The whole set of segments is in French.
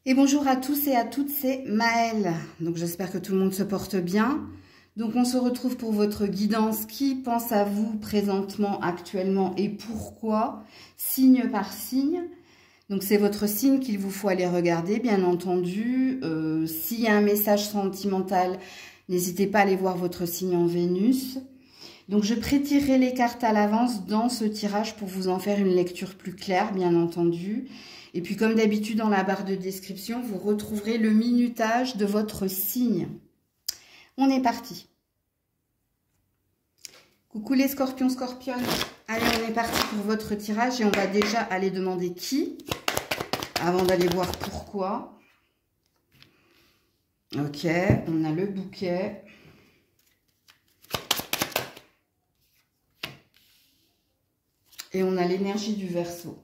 Et bonjour à tous et à toutes, c'est Maëlle. Donc j'espère que tout le monde se porte bien. Donc on se retrouve pour votre guidance. Qui pense à vous présentement, actuellement et pourquoi, signe par signe. Donc c'est votre signe qu'il vous faut aller regarder, bien entendu. S'il y a un message sentimental, n'hésitez pas à aller voir votre signe en Vénus. Donc je prétirerai les cartes à l'avance dans ce tirage pour vous en faire une lecture plus claire, bien entendu. Et puis comme d'habitude dans la barre de description, vous retrouverez le minutage de votre signe. On est parti. Coucou les scorpions, scorpionnes. Allez, on est parti pour votre tirage et on va déjà aller demander qui, avant d'aller voir pourquoi. Ok, on a le bouquet. Et on a l'énergie du Verseau.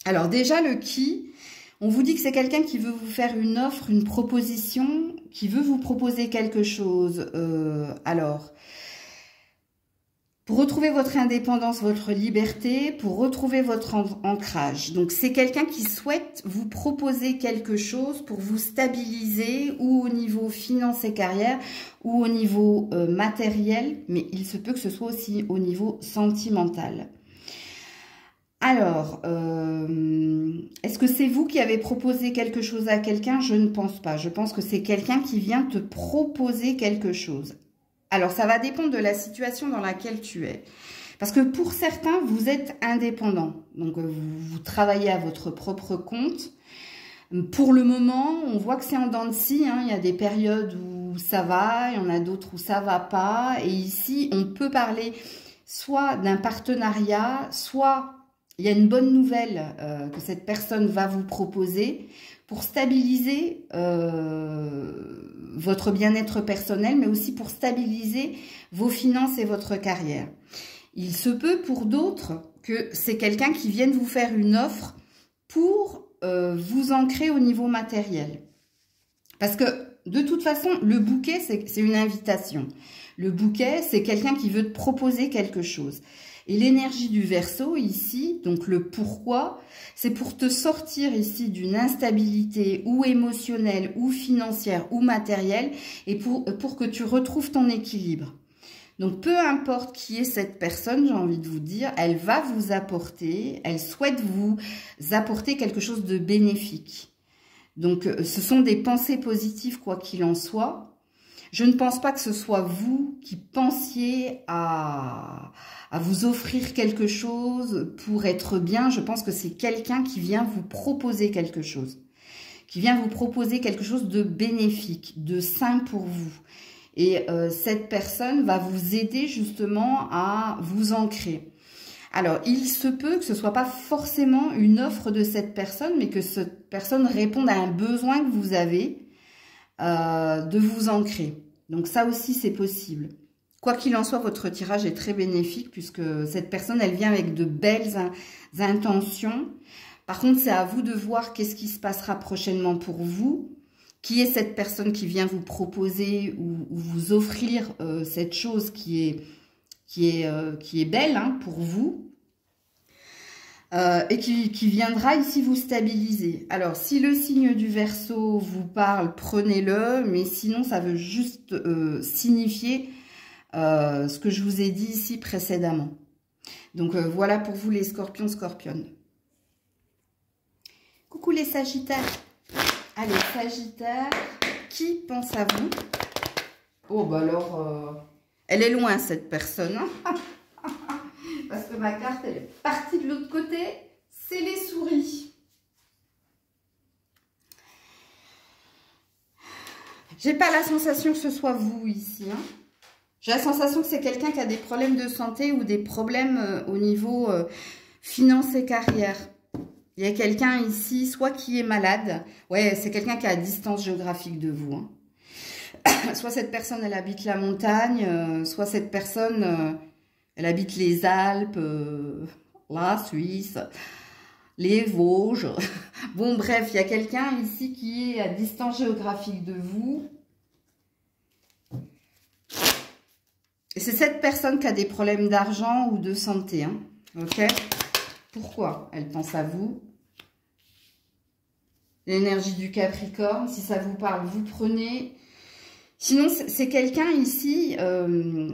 Alors déjà, le qui, on vous dit que c'est quelqu'un qui veut vous faire une offre, une proposition, qui veut vous proposer quelque chose. Alors, pour retrouver votre indépendance, votre liberté, pour retrouver votre ancrage. Donc, c'est quelqu'un qui souhaite vous proposer quelque chose pour vous stabiliser, ou au niveau finance et carrière, ou au niveau matériel, mais il se peut que ce soit aussi au niveau sentimental. Alors, est-ce que c'est vous qui avez proposé quelque chose à quelqu'un? Je ne pense pas. Je pense que c'est quelqu'un qui vient te proposer quelque chose. Alors, ça va dépendre de la situation dans laquelle tu es. Parce que pour certains, vous êtes indépendant. Donc, vous travaillez à votre propre compte. Pour le moment, on voit que c'est en dents de scie, hein. Il y a des périodes où ça va, il y en a d'autres où ça va pas. Et ici, on peut parler soit d'un partenariat, soit il y a une bonne nouvelle que cette personne va vous proposer pour stabiliser votre bien-être personnel, mais aussi pour stabiliser vos finances et votre carrière. Il se peut pour d'autres que c'est quelqu'un qui vienne vous faire une offre pour vous ancrer au niveau matériel. Parce que de toute façon, le bouquet, c'est une invitation. Le bouquet, c'est quelqu'un qui veut te proposer quelque chose. Et l'énergie du Verseau ici, donc le pourquoi, c'est pour te sortir ici d'une instabilité ou émotionnelle ou financière ou matérielle et pour que tu retrouves ton équilibre. Donc peu importe qui est cette personne, j'ai envie de vous dire, elle va vous apporter, elle souhaite vous apporter quelque chose de bénéfique. Donc ce sont des pensées positives quoi qu'il en soit. Je ne pense pas que ce soit vous qui pensiez à vous offrir quelque chose pour être bien. Je pense que c'est quelqu'un qui vient vous proposer quelque chose. Qui vient vous proposer quelque chose de bénéfique, de sain pour vous. Et cette personne va vous aider justement à vous ancrer. Alors, il se peut que ce ne soit pas forcément une offre de cette personne, mais que cette personne réponde à un besoin que vous avez de vous ancrer. Donc ça aussi, c'est possible. Quoi qu'il en soit, votre tirage est très bénéfique puisque cette personne, elle vient avec de belles intentions. Par contre, c'est à vous de voir qu'est-ce qui se passera prochainement pour vous. Qui est cette personne qui vient vous proposer ou vous offrir cette chose qui est belle hein, pour vous. Et qui viendra ici vous stabiliser. Alors, si le signe du Verseau vous parle, prenez-le, mais sinon, ça veut juste signifier ce que je vous ai dit ici précédemment. Donc, voilà pour vous les scorpions, scorpionnes. Coucou les sagittaires. Allez, sagittaire, qui pense à vous? Oh, bah alors, elle est loin cette personne, hein. Parce que ma carte, elle est partie de l'autre côté. C'est les souris. J'ai pas la sensation que ce soit vous ici. Hein. J'ai la sensation que c'est quelqu'un qui a des problèmes de santé ou des problèmes au niveau finance et carrière. Il y a quelqu'un ici, soit qui est malade. Ouais, c'est quelqu'un qui est à distance géographique de vous. Hein. Soit cette personne, elle habite la montagne, soit cette personne... elle habite les Alpes, la Suisse, les Vosges. Bon, bref, il y a quelqu'un ici qui est à distance géographique de vous. Et c'est cette personne qui a des problèmes d'argent ou de santé. Hein, ok? Pourquoi elle pense à vous? l'énergie du Capricorne. Si ça vous parle, vous prenez. Sinon, c'est quelqu'un ici, je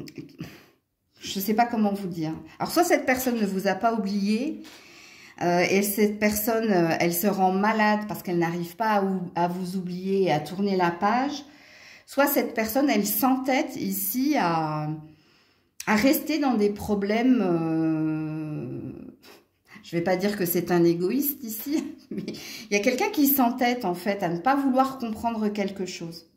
ne sais pas comment vous dire. Alors, soit cette personne ne vous a pas oublié, et cette personne, elle se rend malade parce qu'elle n'arrive pas à vous oublier et à tourner la page. Soit cette personne, elle s'entête ici à rester dans des problèmes. Je ne vais pas dire que c'est un égoïste ici, mais il y a quelqu'un qui s'entête en fait à ne pas vouloir comprendre quelque chose.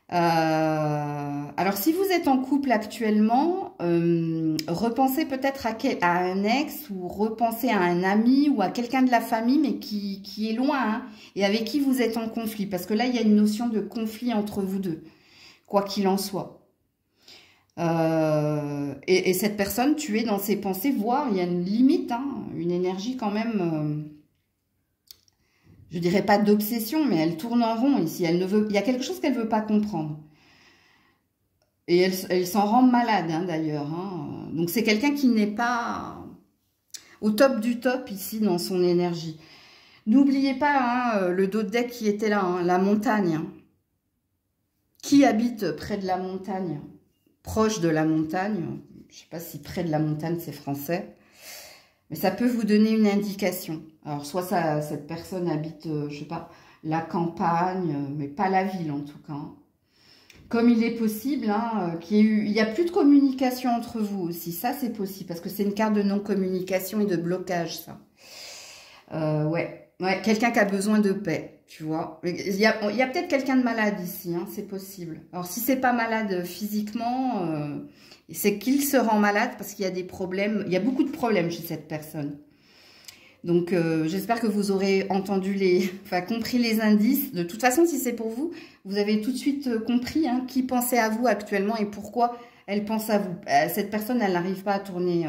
Alors, si vous êtes en couple actuellement, repensez peut-être à un ex ou repensez à un ami ou à quelqu'un de la famille, mais qui est loin hein, et avec qui vous êtes en conflit. Parce que là, il y a une notion de conflit entre vous deux, quoi qu'il en soit. Et cette personne, tu es dans ses pensées, voire il y a une limite, hein, une énergie quand même... je dirais pas d'obsession, mais elle tourne en rond ici. Elle ne veut, il y a quelque chose qu'elle veut pas comprendre. Et elle s'en rend malade, hein, d'ailleurs. Hein. Donc, c'est quelqu'un qui n'est pas au top du top ici dans son énergie. N'oubliez pas hein, le dos de deck qui était là, hein, la montagne. Qui habite près de la montagne? Proche de la montagne. Je ne sais pas si près de la montagne, c'est français. Mais ça peut vous donner une indication. Alors, soit cette personne habite, je sais pas, la campagne, mais pas la ville en tout cas. Comme il est possible, hein, il y a plus de communication entre vous aussi. Ça, c'est possible, parce que c'est une carte de non-communication et de blocage, ça. Ouais, quelqu'un qui a besoin de paix, tu vois. Il y a peut-être quelqu'un de malade ici, hein, c'est possible. Alors, si c'est pas malade physiquement... c'est qu'il se rend malade parce qu'il y a des problèmes, il y a beaucoup de problèmes chez cette personne. Donc, j'espère que vous aurez entendu compris les indices. De toute façon, si c'est pour vous, vous avez tout de suite compris hein, qui pensait à vous actuellement et pourquoi elle pense à vous. Cette personne, elle n'arrive pas à tourner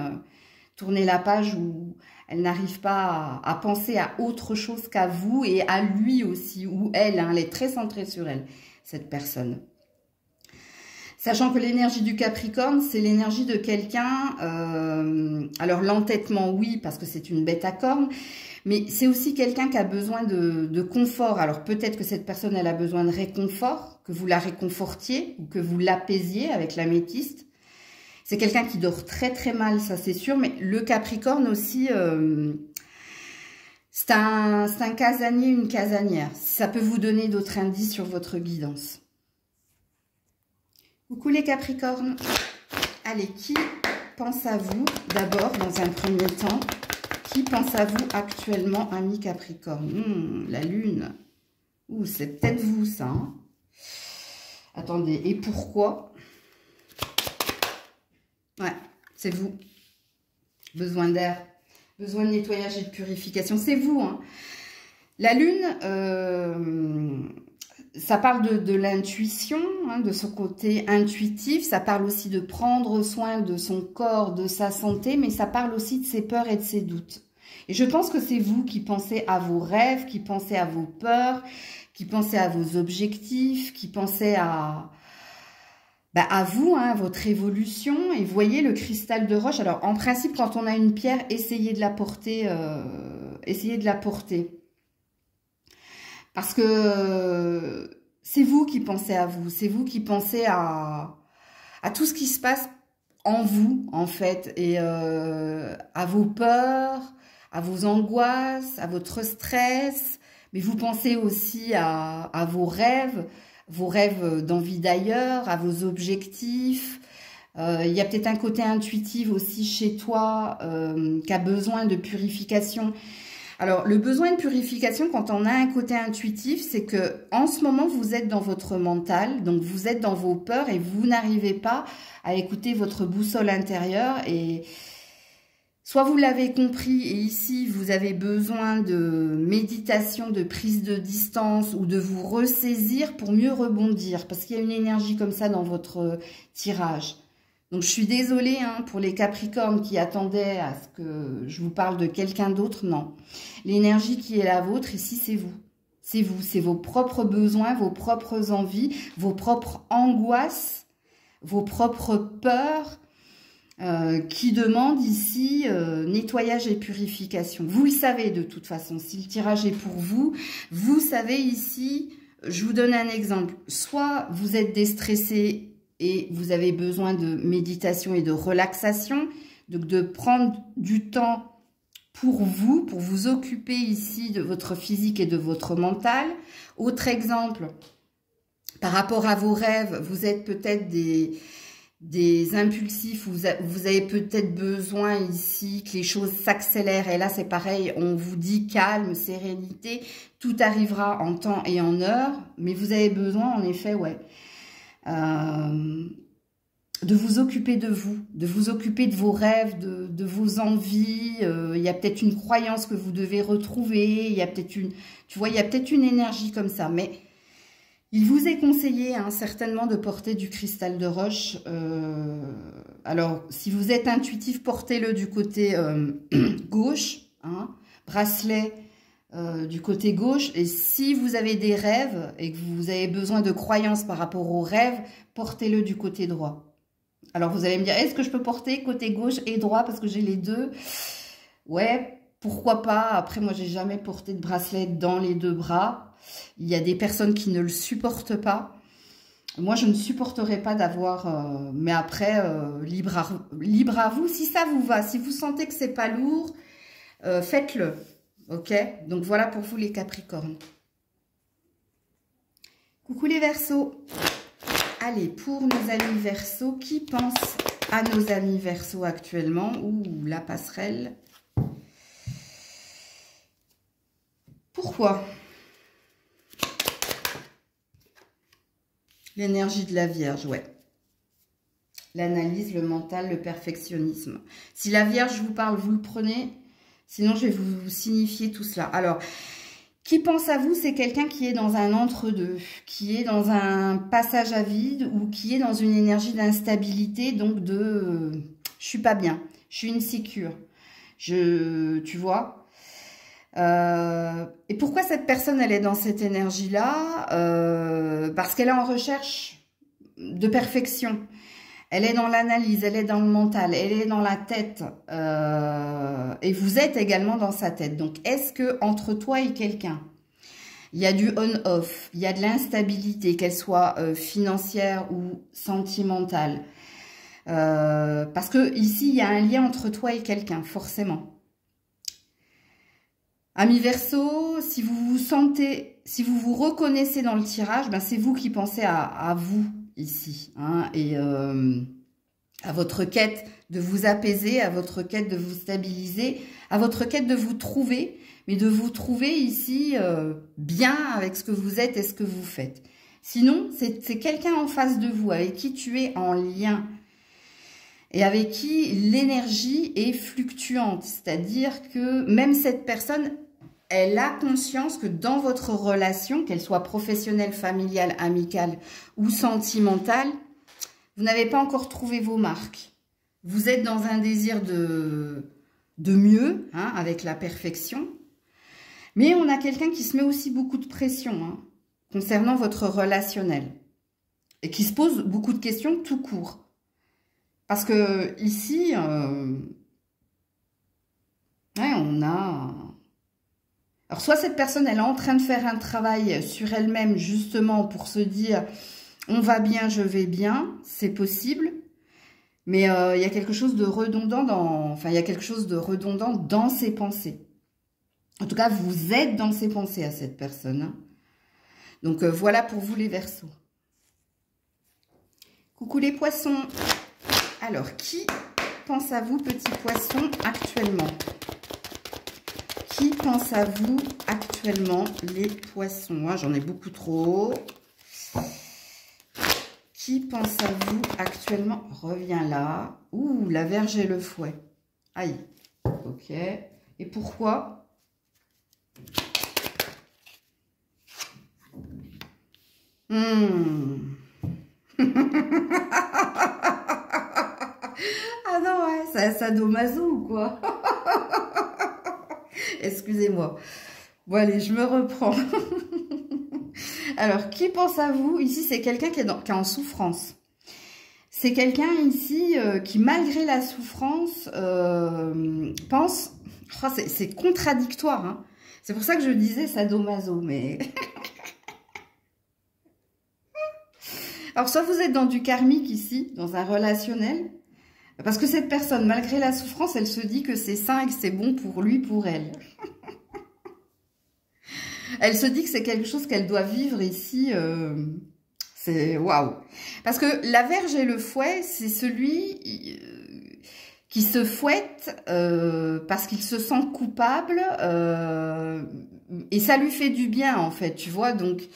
la page ou elle n'arrive pas à penser à autre chose qu'à vous et à lui aussi, ou elle, hein, elle est très centrée sur elle, cette personne. Sachant que l'énergie du Capricorne, c'est l'énergie de quelqu'un, alors l'entêtement, oui, parce que c'est une bête à cornes, mais c'est aussi quelqu'un qui a besoin de confort. Alors peut-être que cette personne, elle a besoin de réconfort, que vous la réconfortiez ou que vous l'apaisiez avec l'améthyste. C'est quelqu'un qui dort très très mal, ça c'est sûr, mais le Capricorne aussi, c'est un casanier, une casanière. Ça peut vous donner d'autres indices sur votre guidance. Coucou les Capricornes. Allez, qui pense à vous d'abord dans un premier temps? Qui pense à vous actuellement, ami Capricorne? La lune. Ouh, c'est peut-être vous ça. Hein, attendez, et pourquoi? Ouais, c'est vous. Besoin d'air, besoin de nettoyage et de purification. C'est vous. Hein. La lune... ça parle de l'intuition, hein, de ce côté intuitif. Ça parle aussi de prendre soin de son corps, de sa santé, mais ça parle aussi de ses peurs et de ses doutes. Et je pense que c'est vous qui pensez à vos rêves, qui pensez à vos peurs, qui pensez à vos objectifs, qui pensez à vous, hein, votre évolution. Et voyez le cristal de roche. Alors, en principe, quand on a une pierre, essayez de la porter. Parce que c'est vous qui pensez à vous, c'est vous qui pensez à tout ce qui se passe en vous, en fait, et à vos peurs, à vos angoisses, à votre stress, mais vous pensez aussi à vos rêves d'envie d'ailleurs, à vos objectifs. Il y a peut-être un côté intuitif aussi chez toi qui a besoin de purification. Alors, le besoin de purification, quand on a un côté intuitif, c'est que en ce moment, vous êtes dans votre mental, donc vous êtes dans vos peurs et vous n'arrivez pas à écouter votre boussole intérieure. Et soit vous l'avez compris et ici, vous avez besoin de méditation, de prise de distance ou de vous ressaisir pour mieux rebondir, parce qu'il y a une énergie comme ça dans votre tirage. Donc, je suis désolée hein, pour les Capricornes qui attendaient à ce que je vous parle de quelqu'un d'autre. Non. L'énergie qui est la vôtre, ici, c'est vous. C'est vous. C'est vos propres besoins, vos propres envies, vos propres angoisses, vos propres peurs. qui demande ici nettoyage et purification. Vous le savez de toute façon, si le tirage est pour vous, vous savez ici, je vous donne un exemple, soit vous êtes déstressé et vous avez besoin de méditation et de relaxation, donc de prendre du temps pour vous occuper ici de votre physique et de votre mental. Autre exemple, par rapport à vos rêves, vous êtes peut-être des impulsifs, vous avez peut-être besoin ici que les choses s'accélèrent. Et là, c'est pareil, on vous dit calme, sérénité, tout arrivera en temps et en heure. Mais vous avez besoin, en effet, ouais, de vous occuper de vous occuper de vos rêves, de vos envies. Il y a peut-être une croyance que vous devez retrouver. Il y a peut-être tu vois, il y a peut-être une énergie comme ça. Mais il vous est conseillé certainement de porter du cristal de roche. Alors, si vous êtes intuitif, portez-le du côté gauche, bracelet du côté gauche. Et si vous avez des rêves et que vous avez besoin de croyances par rapport aux rêves, portez-le du côté droit. Alors, vous allez me dire, est-ce que je peux porter côté gauche et droit parce que j'ai les deux? Ouais, pourquoi pas. Après, moi, j'ai jamais porté de bracelet dans les deux bras. Il y a des personnes qui ne le supportent pas. Moi, je ne supporterai pas d'avoir... mais après, libre à vous. Si ça vous va, si vous sentez que c'est pas lourd, faites-le. Ok? Donc, voilà pour vous les Capricornes. Coucou les Verseaux. Allez, pour nos amis Verseaux, qui pense à nos amis Verseaux actuellement? Ouh, la passerelle. Pourquoi? L'énergie de la Vierge, ouais. L'analyse, le mental, le perfectionnisme. Si la Vierge vous parle, vous le prenez. Sinon, je vais vous signifier tout cela. Alors, qui pense à vous, c'est quelqu'un qui est dans un entre-deux, qui est dans un passage à vide ou qui est dans une énergie d'instabilité, donc de je suis pas bien, je suis insécure. Tu vois. Et pourquoi cette personne, elle est dans cette énergie-là? Parce qu'elle est en recherche de perfection. Elle est dans l'analyse, elle est dans le mental, elle est dans la tête. Et vous êtes également dans sa tête. Donc, est-ce que entre toi et quelqu'un, il y a du on-off, il y a de l'instabilité, qu'elle soit financière ou sentimentale? Parce que ici, il y a un lien entre toi et quelqu'un, forcément. Amis Verseaux, si vous vous sentez, si vous vous reconnaissez dans le tirage, ben c'est vous qui pensez à vous ici, et à votre quête de vous apaiser, à votre quête de vous stabiliser, à votre quête de vous trouver, mais de vous trouver ici bien avec ce que vous êtes et ce que vous faites. Sinon, c'est quelqu'un en face de vous, avec qui tu es en lien, et avec qui l'énergie est fluctuante. C'est-à-dire que même cette personne, elle a conscience que dans votre relation, qu'elle soit professionnelle, familiale, amicale ou sentimentale, vous n'avez pas encore trouvé vos marques. Vous êtes dans un désir de mieux, avec la perfection. Mais on a quelqu'un qui se met aussi beaucoup de pression concernant votre relationnel. Et qui se pose beaucoup de questions tout court. Parce que ici, on a... Alors, soit cette personne, elle est en train de faire un travail sur elle-même, justement, pour se dire, on va bien, je vais bien, c'est possible. Mais il y a quelque chose de redondant il y a quelque chose de redondant dans ses pensées. En tout cas, vous êtes dans ses pensées à cette personne. Donc, voilà pour vous les Verseaux. Coucou les Poissons. Alors, qui pense à vous, petits poissons, actuellement? Qui pense à vous actuellement, les poissons? J'en ai beaucoup trop. Qui pense à vous actuellement? Reviens là. Ouh, la Vierge et le fouet. Aïe. Ok. Et pourquoi? Ah non, ouais, c'est un sadomaso ou quoi? Excusez-moi. Bon, allez, je me reprends. Alors, qui pense à vous? Ici, c'est quelqu'un qui est en souffrance. C'est quelqu'un ici qui, malgré la souffrance, pense... Oh, c'est contradictoire, hein. C'est pour ça que je disais sadomaso, mais... Alors, soit vous êtes dans du karmique ici, dans un relationnel, parce que cette personne, malgré la souffrance, elle se dit que c'est sain et que c'est bon pour lui, pour elle. Elle se dit que c'est quelque chose qu'elle doit vivre ici. C'est waouh. Parce que la Vierge et le fouet, c'est celui qui se fouette parce qu'il se sent coupable et ça lui fait du bien, en fait, tu vois. Donc,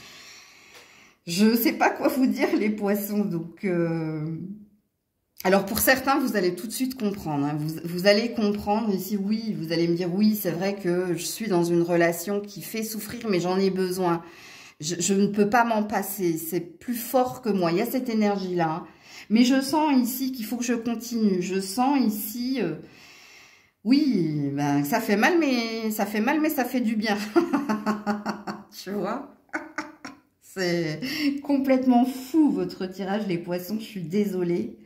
je ne sais pas quoi vous dire, les poissons. Donc, alors, pour certains, vous allez tout de suite comprendre. Hein. Vous allez comprendre ici, oui, vous allez me dire, oui, c'est vrai que je suis dans une relation qui fait souffrir, mais j'en ai besoin. Je ne peux pas m'en passer. C'est plus fort que moi. Il y a cette énergie-là. Hein. Mais je sens ici qu'il faut que je continue. Je sens ici, oui, ben, ça fait mal, mais ça fait du bien. Tu vois? C'est complètement fou, votre tirage, les poissons. Je suis désolée.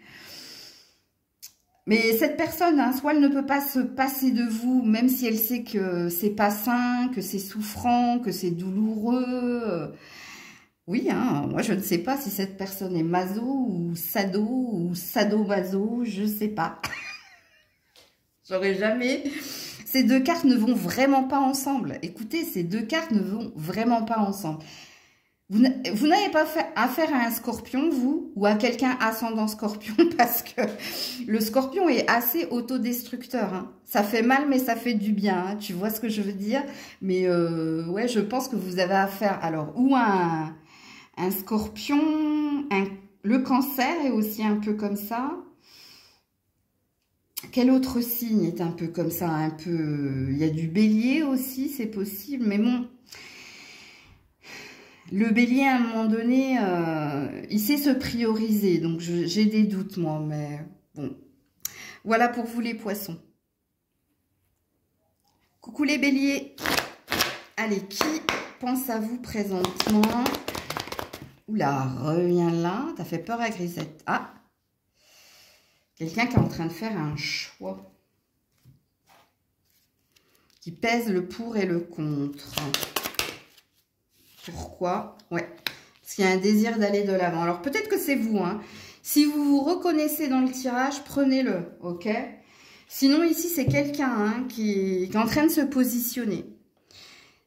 Mais cette personne, hein, soit elle ne peut pas se passer de vous, même si elle sait que c'est pas sain, que c'est souffrant, que c'est douloureux. Oui, hein, moi je ne sais pas si cette personne est maso ou sadomaso, je sais pas. J'aurais jamais... Ces deux cartes ne vont vraiment pas ensemble. Écoutez, ces deux cartes ne vont vraiment pas ensemble. Vous n'avez pas affaire à un scorpion, vous, ou à quelqu'un ascendant scorpion, parce que le scorpion est assez autodestructeur. Hein. Ça fait mal, mais ça fait du bien. Hein. Tu vois ce que je veux dire? Mais ouais, je pense que vous avez affaire, alors, ou à un scorpion, le cancer est aussi un peu comme ça. Quel autre signe est un peu comme ça? Un peu, il y a du bélier aussi, c'est possible, mais bon... Le bélier, à un moment donné, il sait se prioriser. Donc, j'ai des doutes, moi. Mais bon. Voilà pour vous, les poissons. Coucou, les béliers. Allez, qui pense à vous présentement? Oula, reviens là. T'as fait peur à Grisette. Ah. Quelqu'un qui est en train de faire un choix. Qui pèse le pour et le contre. Pourquoi? Ouais, parce qu'il y a un désir d'aller de l'avant. Alors, peut-être que c'est vous, hein. Si vous vous reconnaissez dans le tirage, prenez-le, ok? Sinon, ici, c'est quelqu'un hein, qui est en train de se positionner.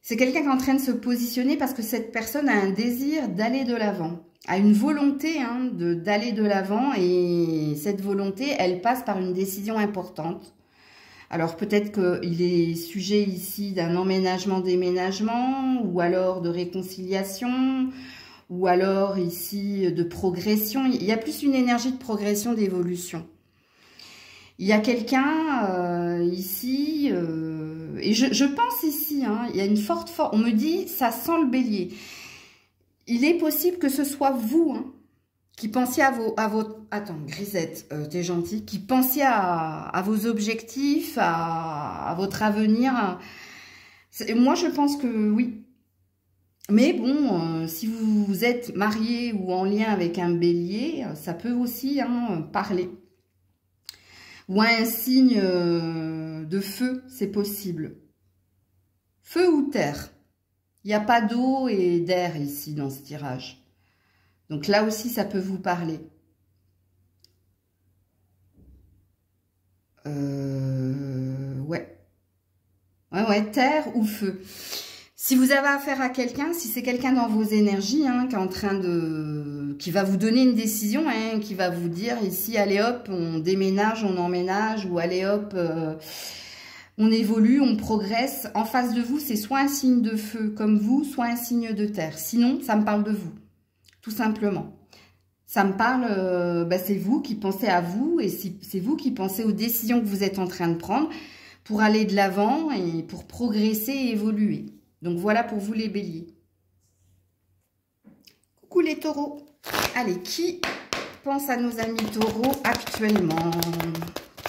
C'est quelqu'un qui est en train de se positionner parce que cette personne a un désir d'aller de l'avant, a une volonté hein, d'aller de l'avant et cette volonté, elle passe par une décision importante. Alors, peut-être qu'il est sujet ici d'un emménagement-déménagement, ou alors de réconciliation, ou alors ici de progression. Il y a plus une énergie de progression, d'évolution. Il y a quelqu'un ici, et je pense ici, hein, il y a une forte force. On me dit, ça sent le bélier. Il est possible que ce soit vous, hein, qui pensiez à vos... Attends, Grisette, t'es gentille. Qui pensiez à vos objectifs, à votre avenir. Moi, je pense que oui. Mais bon, si vous êtes marié ou en lien avec un bélier, ça peut aussi hein, parler. Ou un signe de feu, c'est possible. Feu ou terre. Il n'y a pas d'eau et d'air ici dans ce tirage. Donc là aussi, ça peut vous parler. Ouais. Ouais, terre ou feu. Si vous avez affaire à quelqu'un, si c'est quelqu'un dans vos énergies, hein, qui est en train de... qui va vous donner une décision, hein, qui va vous dire ici, allez hop, on déménage, on emménage, ou allez hop, on évolue, on progresse. En face de vous, c'est soit un signe de feu comme vous, soit un signe de terre. Sinon, ça me parle de vous. Tout simplement. Ça me parle, c'est vous qui pensez à vous et c'est vous qui pensez aux décisions que vous êtes en train de prendre pour aller de l'avant et pour progresser et évoluer. Donc voilà pour vous les béliers. Coucou les taureaux. Allez, qui pense à nos amis taureaux actuellement?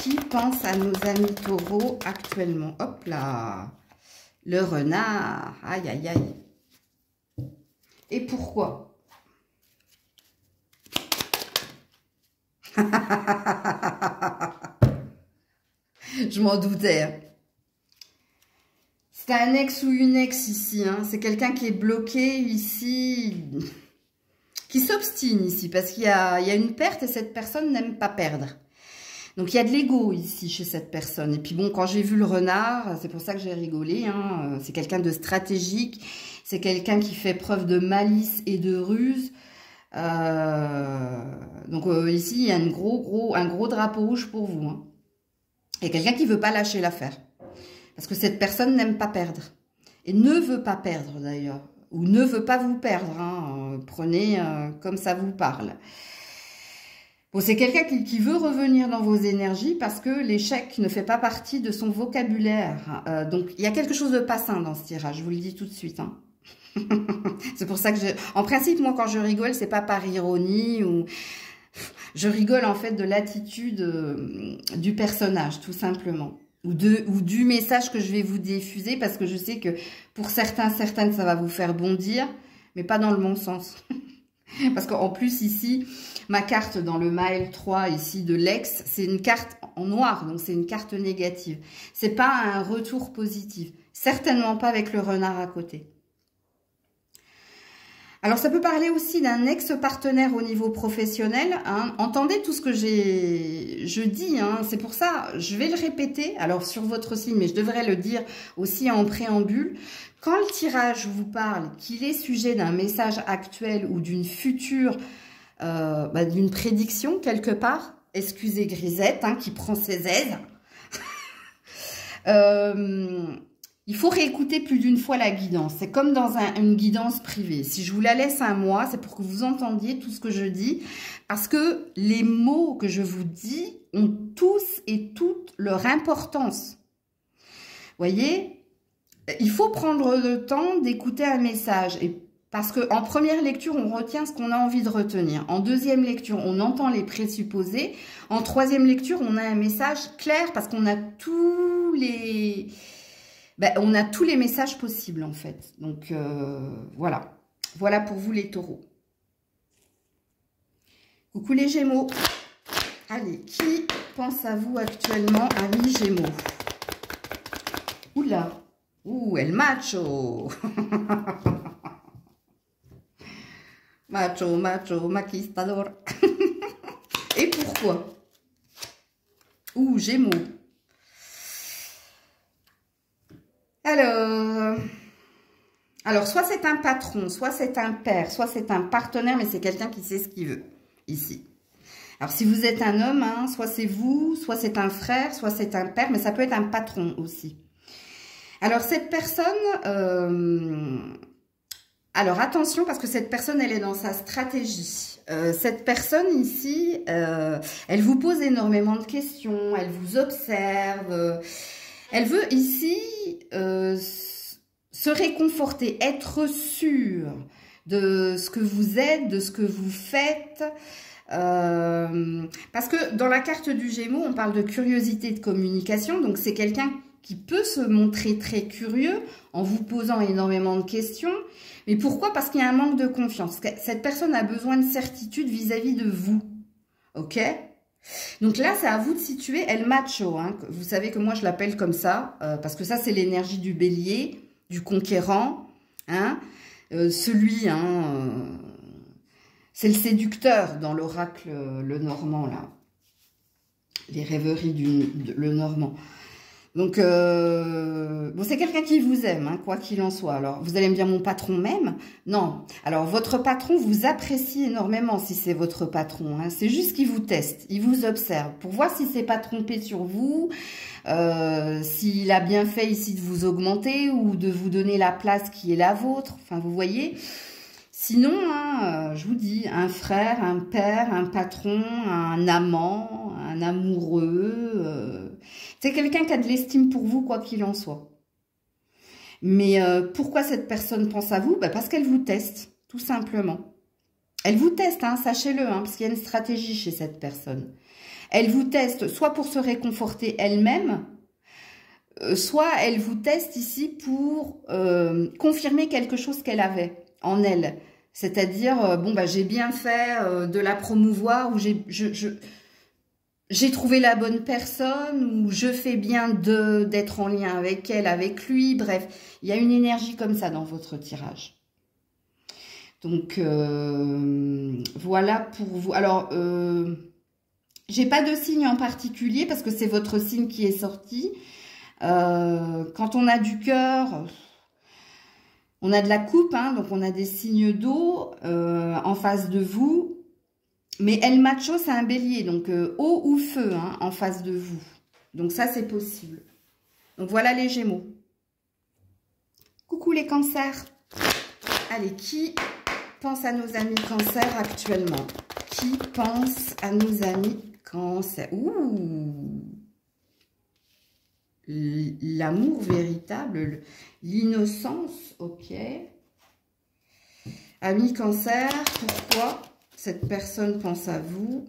Qui pense à nos amis taureaux actuellement? Hop là. Le renard. Aïe, aïe, aïe. Et pourquoi? Je m'en doutais. Hein. C'est un ex ou une ex ici. Hein. C'est quelqu'un qui est bloqué ici, qui s'obstine ici, parce qu'il y a une perte et cette personne n'aime pas perdre. Donc, il y a de l'ego ici chez cette personne. Et puis bon, quand j'ai vu le renard, c'est pour ça que j'ai rigolé. Hein. C'est quelqu'un de stratégique. C'est quelqu'un qui fait preuve de malice et de ruse. Donc, ici, il y a un gros drapeau rouge pour vous. Hein. Il y a quelqu'un qui ne veut pas lâcher l'affaire. Parce que cette personne n'aime pas perdre. Et ne veut pas perdre, d'ailleurs. Ou ne veut pas vous perdre. Hein. Prenez comme ça vous parle. Bon, c'est quelqu'un qui veut revenir dans vos énergies parce que l'échec ne fait pas partie de son vocabulaire. Donc, il y a quelque chose de pas sain dans ce tirage, je vous le dis tout de suite. Hein. C'est pour ça que en principe, moi, quand je rigole, c'est pas par ironie ou... Je rigole, en fait, de l'attitude du personnage, tout simplement. Ou du message que je vais vous diffuser parce que je sais que pour certaines, ça va vous faire bondir, mais pas dans le bon sens. Parce qu'en plus, ici, ma carte dans le Maël 3, ici, de l'ex, c'est une carte en noir, donc c'est une carte négative. C'est pas un retour positif. Certainement pas avec le renard à côté. Alors, ça peut parler aussi d'un ex-partenaire au niveau professionnel. Hein. Entendez tout ce que je dis. Hein. C'est pour ça, je vais le répéter. Alors, sur votre signe, mais je devrais le dire aussi en préambule. Quand le tirage vous parle qu'il est sujet d'un message actuel ou d'une future, d'une prédiction quelque part, excusez Grisette, hein, qui prend ses aises, il faut réécouter plus d'une fois la guidance. C'est comme dans une guidance privée. Si je vous la laisse un mois, c'est pour que vous entendiez tout ce que je dis. Parce que les mots que je vous dis ont tous et toutes leur importance. Voyez ? Il faut prendre le temps d'écouter un message. Et parce qu'en première lecture, on retient ce qu'on a envie de retenir. En deuxième lecture, on entend les présupposés. En troisième lecture, on a un message clair parce qu'on a tous les... on a tous les messages possibles, en fait. Donc, voilà. Voilà pour vous, les taureaux. Coucou les Gémeaux. Allez, qui pense à vous actuellement, amis Gémeaux? Oula. Ouh, el macho. Macho, macho, maquistador. Et pourquoi? Ouh, Gémeaux. Alors, soit c'est un patron, soit c'est un père, soit c'est un partenaire, mais c'est quelqu'un qui sait ce qu'il veut, ici. Alors, si vous êtes un homme, hein, soit c'est vous, soit c'est un frère, soit c'est un père, mais ça peut être un patron aussi. Alors, cette personne... alors, attention, parce que cette personne, elle est dans sa stratégie. Cette personne ici, elle vous pose énormément de questions, elle vous observe... elle veut ici se réconforter, être sûre de ce que vous êtes, de ce que vous faites. Parce que dans la carte du Gémeaux, on parle de curiosité, de communication. Donc, c'est quelqu'un qui peut se montrer très curieux en vous posant énormément de questions. Mais pourquoi? Parce qu'il y a un manque de confiance. Cette personne a besoin de certitude vis-à-vis de vous. Ok? Donc là, c'est à vous de situer El Macho. Hein. Vous savez que moi, je l'appelle comme ça, parce que ça, c'est l'énergie du bélier, du conquérant. Hein. Celui, hein, c'est le séducteur dans l'oracle le Normand, là. Les rêveries le Normand. Donc, bon, c'est quelqu'un qui vous aime, hein, quoi qu'il en soit. Alors, vous allez me dire, mon patron m'aime? Non. Alors, votre patron vous apprécie énormément si c'est votre patron. Hein. C'est juste qu'il vous teste, il vous observe pour voir s'il ne s'est pas trompé sur vous, s'il a bien fait ici de vous augmenter ou de vous donner la place qui est la vôtre. Enfin, vous voyez. Sinon, hein, je vous dis, un frère, un père, un patron, un amant, un amoureux... c'est quelqu'un qui a de l'estime pour vous, quoi qu'il en soit. Mais pourquoi cette personne pense à vous? Parce qu'elle vous teste, tout simplement. Elle vous teste, hein, sachez-le, hein, parce qu'il y a une stratégie chez cette personne. Elle vous teste soit pour se réconforter elle-même, soit elle vous teste ici pour confirmer quelque chose qu'elle avait en elle. C'est-à-dire, bon, j'ai bien fait de la promouvoir, ou j'ai trouvé la bonne personne ou je fais bien d'être en lien avec elle, avec lui. Bref, il y a une énergie comme ça dans votre tirage. Donc, voilà pour vous. Alors, j'ai pas de signe en particulier parce que c'est votre signe qui est sorti. Quand on a du cœur, on a de la coupe, hein, donc on a des signes d'eau en face de vous. Mais El Macho, c'est un bélier, donc eau ou feu hein, en face de vous. Donc ça, c'est possible. Donc voilà les Gémeaux. Coucou les cancers. Allez, qui pense à nos amis cancers actuellement? Qui pense à nos amis cancers? Ouh, l'amour véritable, l'innocence, ok. Amis cancer, pourquoi cette personne pense à vous?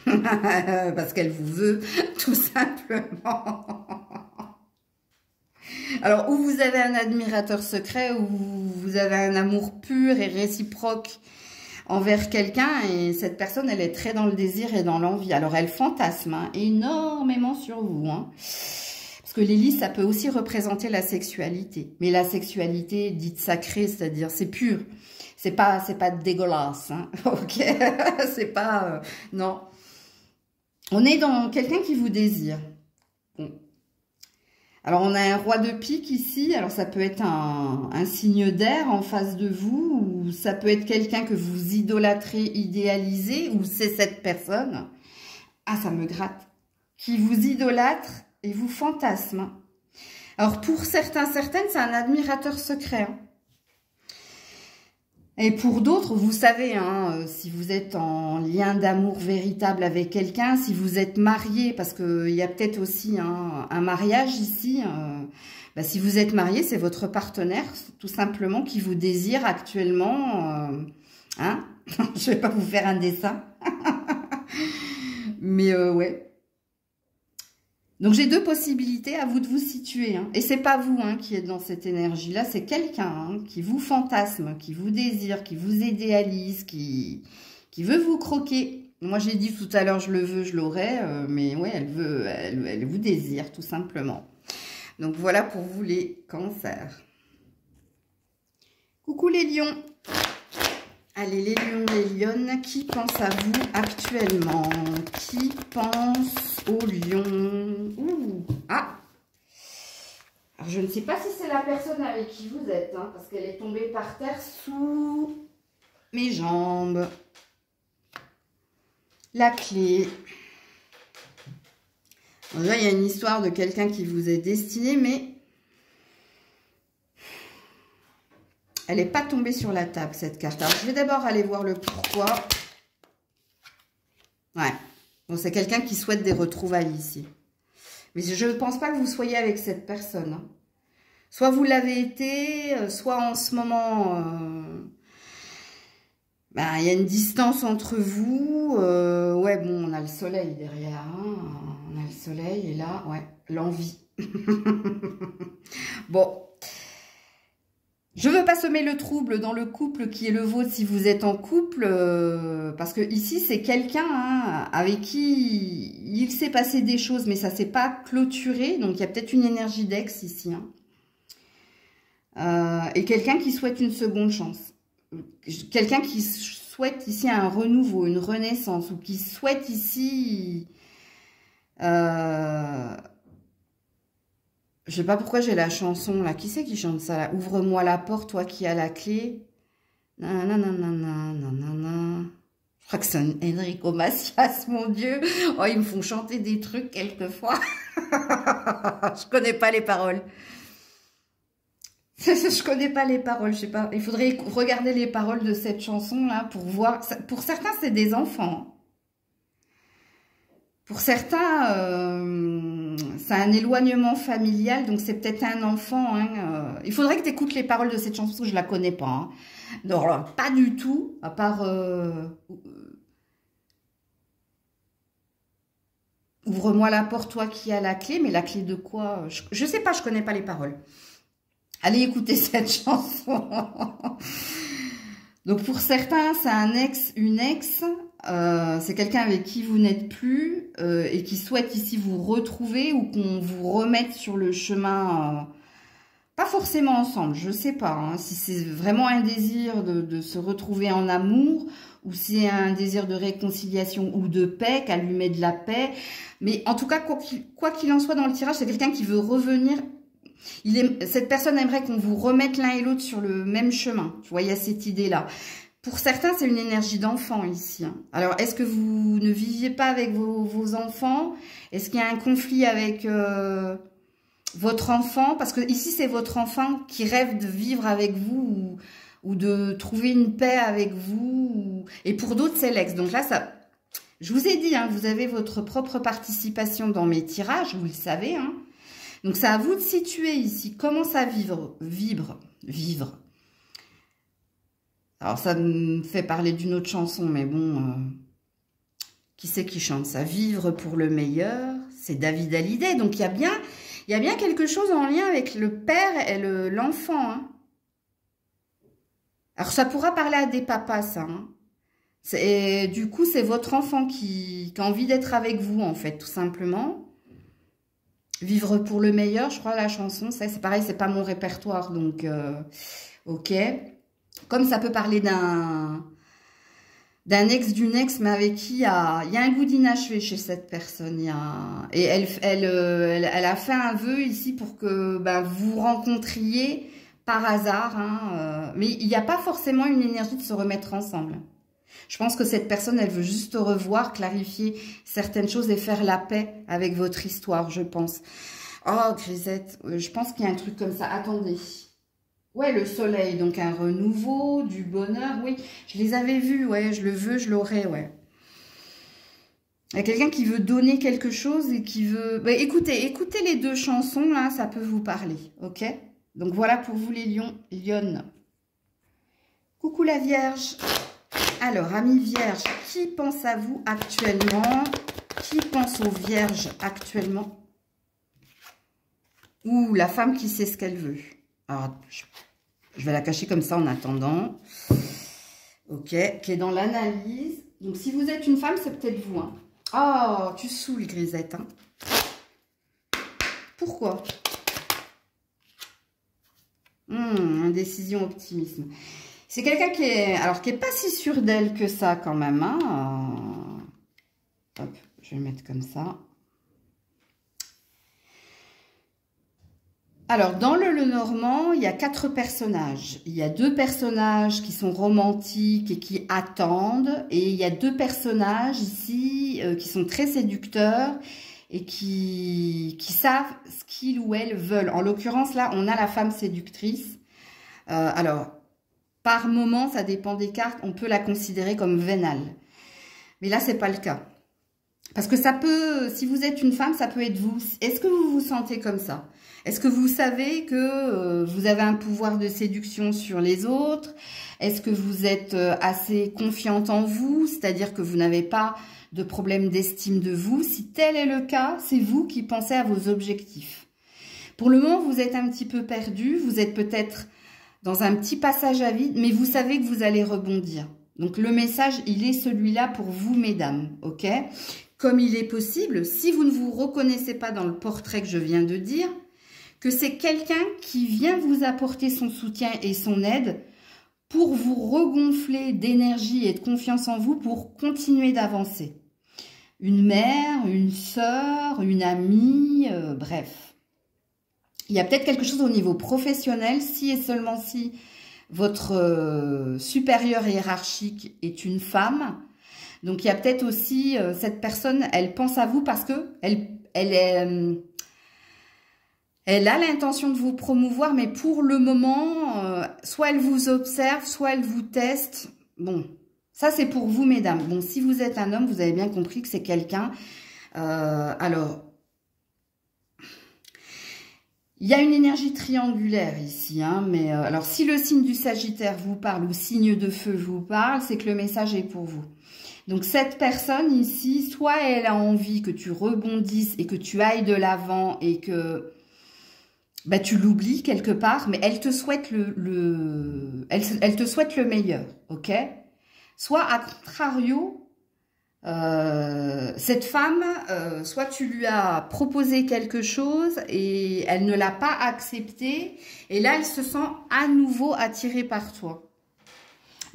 Parce qu'elle vous veut, tout simplement. Alors, ou vous avez un admirateur secret, ou vous avez un amour pur et réciproque envers quelqu'un, et cette personne, elle est très dans le désir et dans l'envie. Alors, elle fantasme hein, énormément sur vous. Hein. Parce que l'hélice, ça peut aussi représenter la sexualité. Mais la sexualité dite sacrée, c'est-à-dire c'est pur. C'est pas dégueulasse, hein. Ok, c'est pas non. On est dans quelqu'un qui vous désire. Bon. Alors on a un roi de pique ici. Alors ça peut être un signe d'air en face de vous, ou ça peut être quelqu'un que vous idolâtrez, idéalisez, ou c'est cette personne. Ah, ça me gratte. Qui vous idolâtre et vous fantasme. Alors pour certaines, c'est un admirateur secret. Hein. Et pour d'autres, vous savez, hein, si vous êtes en lien d'amour véritable avec quelqu'un, si vous êtes marié, parce qu'il y a peut-être aussi hein, un mariage ici, bah, si vous êtes marié, c'est votre partenaire, tout simplement, qui vous désire actuellement. Hein. Je ne vais pas vous faire un dessin. Mais ouais. Donc, j'ai deux possibilités, à vous de vous situer. Hein. Et c'est pas vous hein, qui êtes dans cette énergie-là, c'est quelqu'un hein, qui vous fantasme, qui vous désire, qui vous idéalise, qui veut vous croquer. Moi, j'ai dit tout à l'heure, je le veux, je l'aurai, mais ouais, elle vous désire, tout simplement. Donc, voilà pour vous les cancers. Coucou les lions. Allez, les lions, les lionnes, qui pense à vous actuellement? Qui pense aux lions? Ouh, ah! Alors, je ne sais pas si c'est la personne avec qui vous êtes, hein, parce qu'elle est tombée par terre sous mes jambes. La clé. Bon, là, il y a une histoire de quelqu'un qui vous est destiné, mais elle n'est pas tombée sur la table, cette carte. Alors, je vais d'abord aller voir le pourquoi. Ouais. Bon, c'est quelqu'un qui souhaite des retrouvailles ici. Mais je ne pense pas que vous soyez avec cette personne. Hein. Soit vous l'avez été, soit en ce moment, ben, y a une distance entre vous. Ouais, bon, on a le soleil derrière. Hein. On a le soleil et là, ouais, l'envie. Bon. Je ne veux pas semer le trouble dans le couple qui est le vôtre si vous êtes en couple, parce que ici c'est quelqu'un hein, avec qui il s'est passé des choses, mais ça ne s'est pas clôturé, donc il y a peut-être une énergie d'ex ici. Hein. Et quelqu'un qui souhaite une seconde chance. Quelqu'un qui souhaite ici un renouveau, une renaissance, ou qui souhaite ici... Je sais pas pourquoi j'ai la chanson là. Qui c'est qui chante ça là? Ouvre-moi la porte, toi qui as la clé. Nanana. Je crois que c'est Enrico Macias, mon Dieu. Oh, ils me font chanter des trucs quelquefois. Je connais pas les paroles. Je connais pas les paroles, je sais pas. Il faudrait regarder les paroles de cette chanson là pour voir. Pour certains, c'est des enfants. Pour certains, c'est un éloignement familial, donc c'est peut-être un enfant. Hein, il faudrait que tu écoutes les paroles de cette chanson, parce que je la connais pas. Hein. Non, pas du tout, à part... Ouvre-moi la porte, toi qui as la clé, mais la clé de quoi? Je sais pas, je connais pas les paroles. Allez écouter cette chanson. Donc pour certains, c'est un ex, une ex. c'est quelqu'un avec qui vous n'êtes plus et qui souhaite ici vous retrouver ou qu'on vous remette sur le chemin, pas forcément ensemble, je sais pas, hein, si c'est vraiment un désir de se retrouver en amour ou si c'est un désir de réconciliation ou de paix, qu'allumer de la paix. Mais en tout cas, quoi qu'il en soit dans le tirage, c'est quelqu'un qui veut revenir. Cette personne aimerait qu'on vous remette l'un et l'autre sur le même chemin. Tu vois, il y a cette idée-là. Pour certains, c'est une énergie d'enfant ici. Hein. Alors, est-ce que vous ne viviez pas avec vos enfants? Est-ce qu'il y a un conflit avec votre enfant? Parce que ici, c'est votre enfant qui rêve de vivre avec vous ou de trouver une paix avec vous. Et pour d'autres, c'est l'ex. Donc là, ça, je vous ai dit, hein, vous avez votre propre participation dans mes tirages, vous le savez. Hein. Donc, c'est à vous de situer ici. Comment ça vibre. Alors, ça me fait parler d'une autre chanson, mais bon, qui c'est qui chante ça? Vivre pour le meilleur, c'est David Hallyday. Donc, il y a bien quelque chose en lien avec le père et l'enfant. Hein. Alors, ça pourra parler à des papas, ça. Hein. Du coup, c'est votre enfant qui a envie d'être avec vous, en fait, tout simplement. Vivre pour le meilleur, je crois, la chanson, ça, c'est pareil, c'est pas mon répertoire, donc, ok. Comme ça peut parler d'un ex, d'une ex, mais avec qui il y a un goût d'inachevé chez cette personne. Et elle a fait un vœu ici pour que vous rencontriez par hasard. Hein, mais il n'y a pas forcément une énergie de se remettre ensemble. Je pense que cette personne, elle veut juste revoir, clarifier certaines choses et faire la paix avec votre histoire, je pense. Oh, Grisette, je pense qu'il y a un truc comme ça. Attendez. Ouais, le soleil, donc un renouveau, du bonheur, oui. Je les avais vus, ouais, je le veux, je l'aurai, ouais. Il y a quelqu'un qui veut donner quelque chose et qui veut... écoutez les deux chansons, là, ça peut vous parler, ok? Donc voilà pour vous les lions, lionnes. Coucou la Vierge. Alors, amis Vierges, qui pense à vous actuellement? Qui pense aux Vierges actuellement? Ou la femme qui sait ce qu'elle veut. Alors, je vais la cacher comme ça en attendant. Ok, qui est dans l'analyse. Donc, si vous êtes une femme, c'est peut-être vous. Hein. Oh, tu saoules, Grisette. Hein. Pourquoi? Indécision, optimisme. C'est quelqu'un qui est pas si sûr d'elle que ça quand même. Hein. Hop, je vais le mettre comme ça. Alors, dans le Lenormand, il y a 4 personnages. Il y a 2 personnages qui sont romantiques et qui attendent. Et il y a 2 personnages ici qui sont très séducteurs et qui savent ce qu'ils ou elles veulent. En l'occurrence, là, on a la femme séductrice. Alors, par moment, ça dépend des cartes, on peut la considérer comme vénale. Mais là, c'est pas le cas. Parce que ça peut, si vous êtes une femme, ça peut être vous. Est-ce que vous vous sentez comme ça? Est-ce que vous savez que vous avez un pouvoir de séduction sur les autres? Est-ce que vous êtes assez confiante en vous? C'est-à-dire que vous n'avez pas de problème d'estime de vous? Si tel est le cas, c'est vous qui pensez à vos objectifs. Pour le moment, vous êtes un petit peu perdu. Vous êtes peut-être dans un petit passage à vide, mais vous savez que vous allez rebondir. Donc, le message, il est celui-là pour vous, mesdames, ok? Comme il est possible, si vous ne vous reconnaissez pas dans le portrait que je viens de dire, que c'est quelqu'un qui vient vous apporter son soutien et son aide pour vous regonfler d'énergie et de confiance en vous pour continuer d'avancer. Une mère, une sœur, une amie, bref. Il y a peut-être quelque chose au niveau professionnel, si et seulement si votre supérieur hiérarchique est une femme. Donc, il y a peut-être aussi cette personne, elle pense à vous parce que elle a l'intention de vous promouvoir, mais pour le moment, soit elle vous observe, soit elle vous teste. Bon, ça c'est pour vous, mesdames. Bon, si vous êtes un homme, vous avez bien compris que c'est quelqu'un. Alors, il y a une énergie triangulaire ici, hein, mais alors si le signe du Sagittaire vous parle ou signe de feu vous parle, c'est que le message est pour vous. Donc, cette personne ici, soit elle a envie que tu rebondisses et que tu ailles de l'avant et que tu l'oublies quelque part, mais elle te souhaite elle te souhaite le meilleur, ok? Soit, à contrario, Cette femme, soit tu lui as proposé quelque chose et elle ne l'a pas accepté, et là elle se sent à nouveau attirée par toi.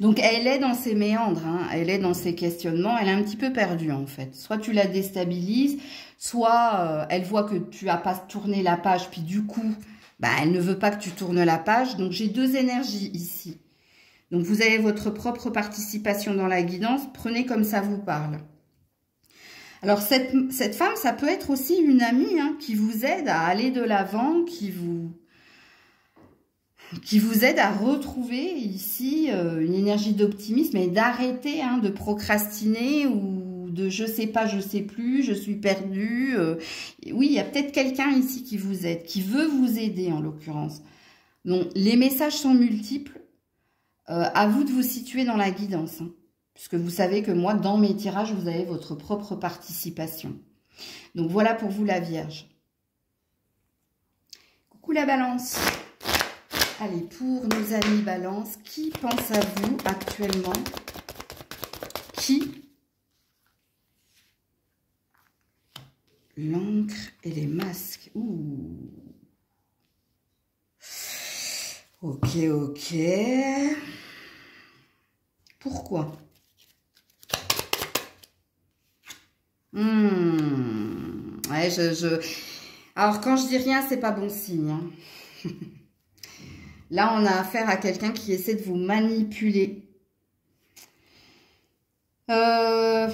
Donc elle est dans ses méandres, hein, elle est dans ses questionnements, elle est un petit peu perdue en fait. Soit tu la déstabilises, soit elle voit que tu n'as pas tourné la page, puis du coup, bah, elle ne veut pas que tu tournes la page. Donc j'ai deux énergies ici. Donc vous avez votre propre participation dans la guidance, prenez comme ça vous parle. Alors cette femme, ça peut être aussi une amie, hein, qui vous aide à aller de l'avant, qui vous aide à retrouver ici une énergie d'optimisme et d'arrêter, hein, de procrastiner ou de je sais pas, je sais plus, je suis perdue. Oui, il y a peut-être quelqu'un ici qui vous aide, qui veut vous aider en l'occurrence. Donc les messages sont multiples. À vous de vous situer dans la guidance, hein, puisque vous savez que moi, dans mes tirages, vous avez votre propre participation. Donc voilà pour vous la Vierge. Coucou la Balance. Allez, pour nos amis Balance, qui pense à vous actuellement? Qui? L'encre et les masques. Ouh. Ok, ok. Pourquoi? Ouais, Alors, quand je dis rien, c'est pas bon signe, hein. Là, on a affaire à quelqu'un qui essaie de vous manipuler. Je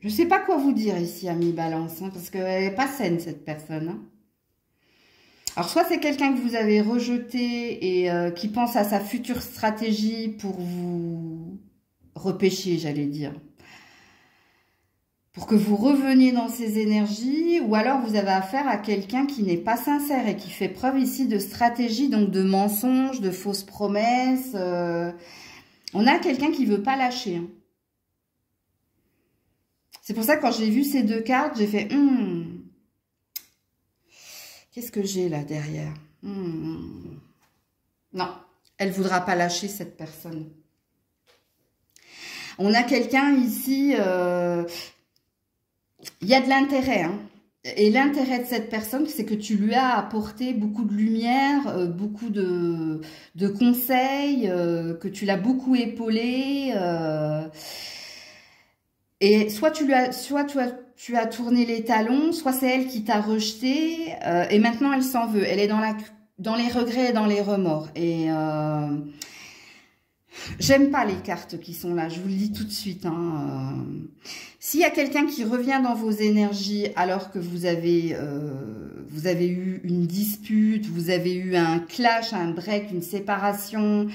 ne sais pas quoi vous dire ici, ami Balance, hein, parce qu'elle n'est pas saine, cette personne, hein. Alors, soit c'est quelqu'un que vous avez rejeté et qui pense à sa future stratégie pour vous repêcher, j'allais dire. Pour que vous reveniez dans ces énergies, ou alors vous avez affaire à quelqu'un qui n'est pas sincère et qui fait preuve ici de stratégie, donc de mensonges, de fausses promesses. On a quelqu'un qui ne veut pas lâcher, hein. C'est pour ça que quand j'ai vu ces deux cartes, j'ai fait qu'est-ce que j'ai là derrière? Non, elle ne voudra pas lâcher cette personne. On a quelqu'un ici, il y a de l'intérêt, hein. Et l'intérêt de cette personne, c'est que tu lui as apporté beaucoup de lumière, beaucoup de conseils, que tu l'as beaucoup épaulé. Et soit tu as tourné les talons, soit c'est elle qui t'a rejeté, et maintenant elle s'en veut. Elle est dans les regrets et dans les remords. Et j'aime pas les cartes qui sont là, je vous le dis tout de suite, hein. S'il y a quelqu'un qui revient dans vos énergies alors que vous avez eu une dispute, vous avez eu un clash, un break, une séparation,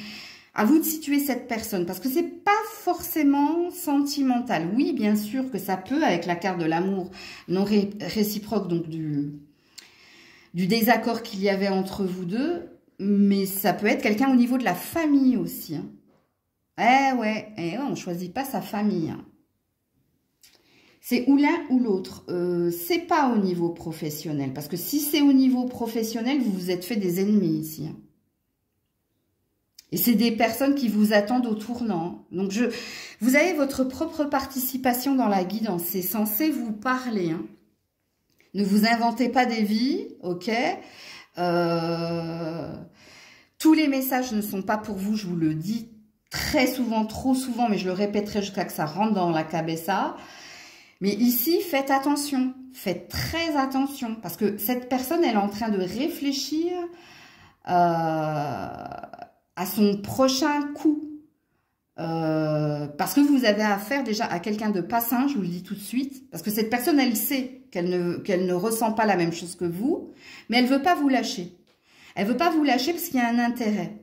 à vous de situer cette personne, parce que c'est pas forcément sentimental. Oui, bien sûr que ça peut, avec la carte de l'amour non réciproque, donc du désaccord qu'il y avait entre vous deux, mais ça peut être quelqu'un au niveau de la famille aussi, hein. Eh ouais, on ne choisit pas sa famille, hein. C'est ou l'un ou l'autre. C'est pas au niveau professionnel, parce que si c'est au niveau professionnel, vous vous êtes fait des ennemis ici, hein. Et c'est des personnes qui vous attendent au tournant. Donc, vous avez votre propre participation dans la guidance. C'est censé vous parler, hein. Ne vous inventez pas des vies, ok? Tous les messages ne sont pas pour vous, je vous le dis très souvent, trop souvent, mais je le répéterai jusqu'à que ça rentre dans la cabessa. Mais ici, faites attention. Faites très attention. Parce que cette personne, elle est en train de réfléchir à son prochain coup. Parce que vous avez affaire déjà à quelqu'un de pas sain, je vous le dis tout de suite. Parce que cette personne, elle sait qu'elle ne ressent pas la même chose que vous, mais elle veut pas vous lâcher. Elle veut pas vous lâcher parce qu'il y a un intérêt.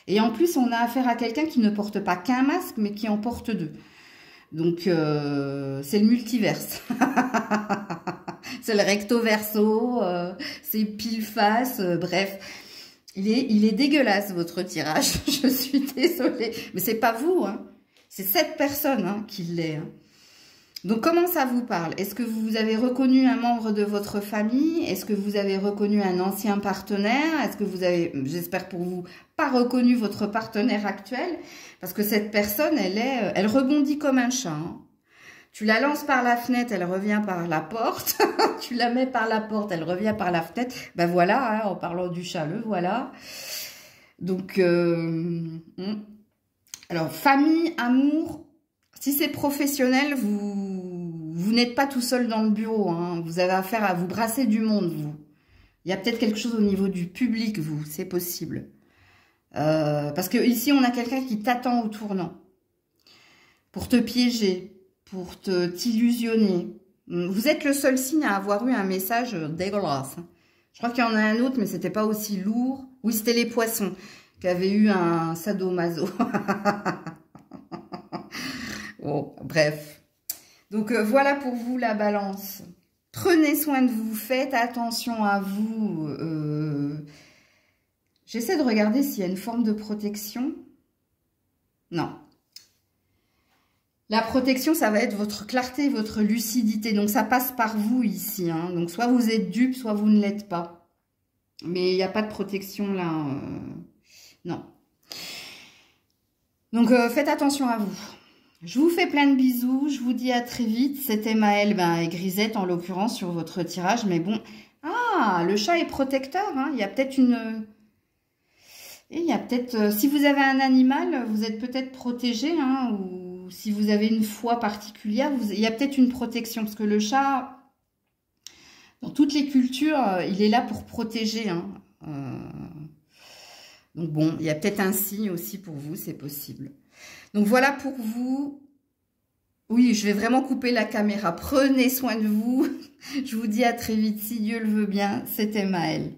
Et en plus, on a affaire à quelqu'un qui ne porte pas qu'un masque, mais qui en porte deux. Donc, c'est le multiverse. C'est le recto verso, c'est pile face, bref. Il est dégueulasse, votre tirage. Je suis désolée. Mais c'est pas vous, hein. C'est cette personne, hein, qui l'est, hein. Donc, comment ça vous parle? Est-ce que vous avez reconnu un membre de votre famille? Est-ce que vous avez reconnu un ancien partenaire? Est-ce que vous avez, j'espère pour vous, pas reconnu votre partenaire actuel? Parce que cette personne, elle rebondit comme un chat, hein. Tu la lances par la fenêtre, elle revient par la porte. Tu la mets par la porte, elle revient par la fenêtre. Ben voilà, hein, en parlant du chat, le voilà. Donc, alors, famille, amour, si c'est professionnel, vous n'êtes pas tout seul dans le bureau, hein. Vous avez affaire à vous brasser du monde, vous. Il y a peut-être quelque chose au niveau du public, vous, c'est possible. Parce que ici, on a quelqu'un qui t'attend au tournant pour te piéger, pour t'illusionner. Vous êtes le seul signe à avoir eu un message dégueulasse. Je crois qu'il y en a un autre, mais c'était pas aussi lourd. Oui, c'était les poissons qui avaient eu un sadomaso. Bon, bref. Donc, voilà pour vous la balance. Prenez soin de vous, faites attention à vous. J'essaie de regarder s'il y a une forme de protection. Non. La protection, ça va être votre clarté, votre lucidité. Donc, ça passe par vous ici, hein. Donc, soit vous êtes dupe, soit vous ne l'êtes pas. Mais il n'y a pas de protection là. Non. Donc, faites attention à vous. Je vous fais plein de bisous. Je vous dis à très vite. C'était Maëlle et Grisette, en l'occurrence, sur votre tirage. Mais bon. Ah, le chat est protecteur, hein. Il y a peut-être une... Et il y a peut-être... si vous avez un animal, vous êtes peut-être protégé, hein, ou... Si vous avez une foi particulière, il y a peut-être une protection. Parce que le chat, dans toutes les cultures, il est là pour protéger, hein. Donc bon, il y a peut-être un signe aussi pour vous, c'est possible. Donc voilà pour vous. Oui, je vais vraiment couper la caméra. Prenez soin de vous. Je vous dis à très vite, si Dieu le veut bien. C'était Maëlle.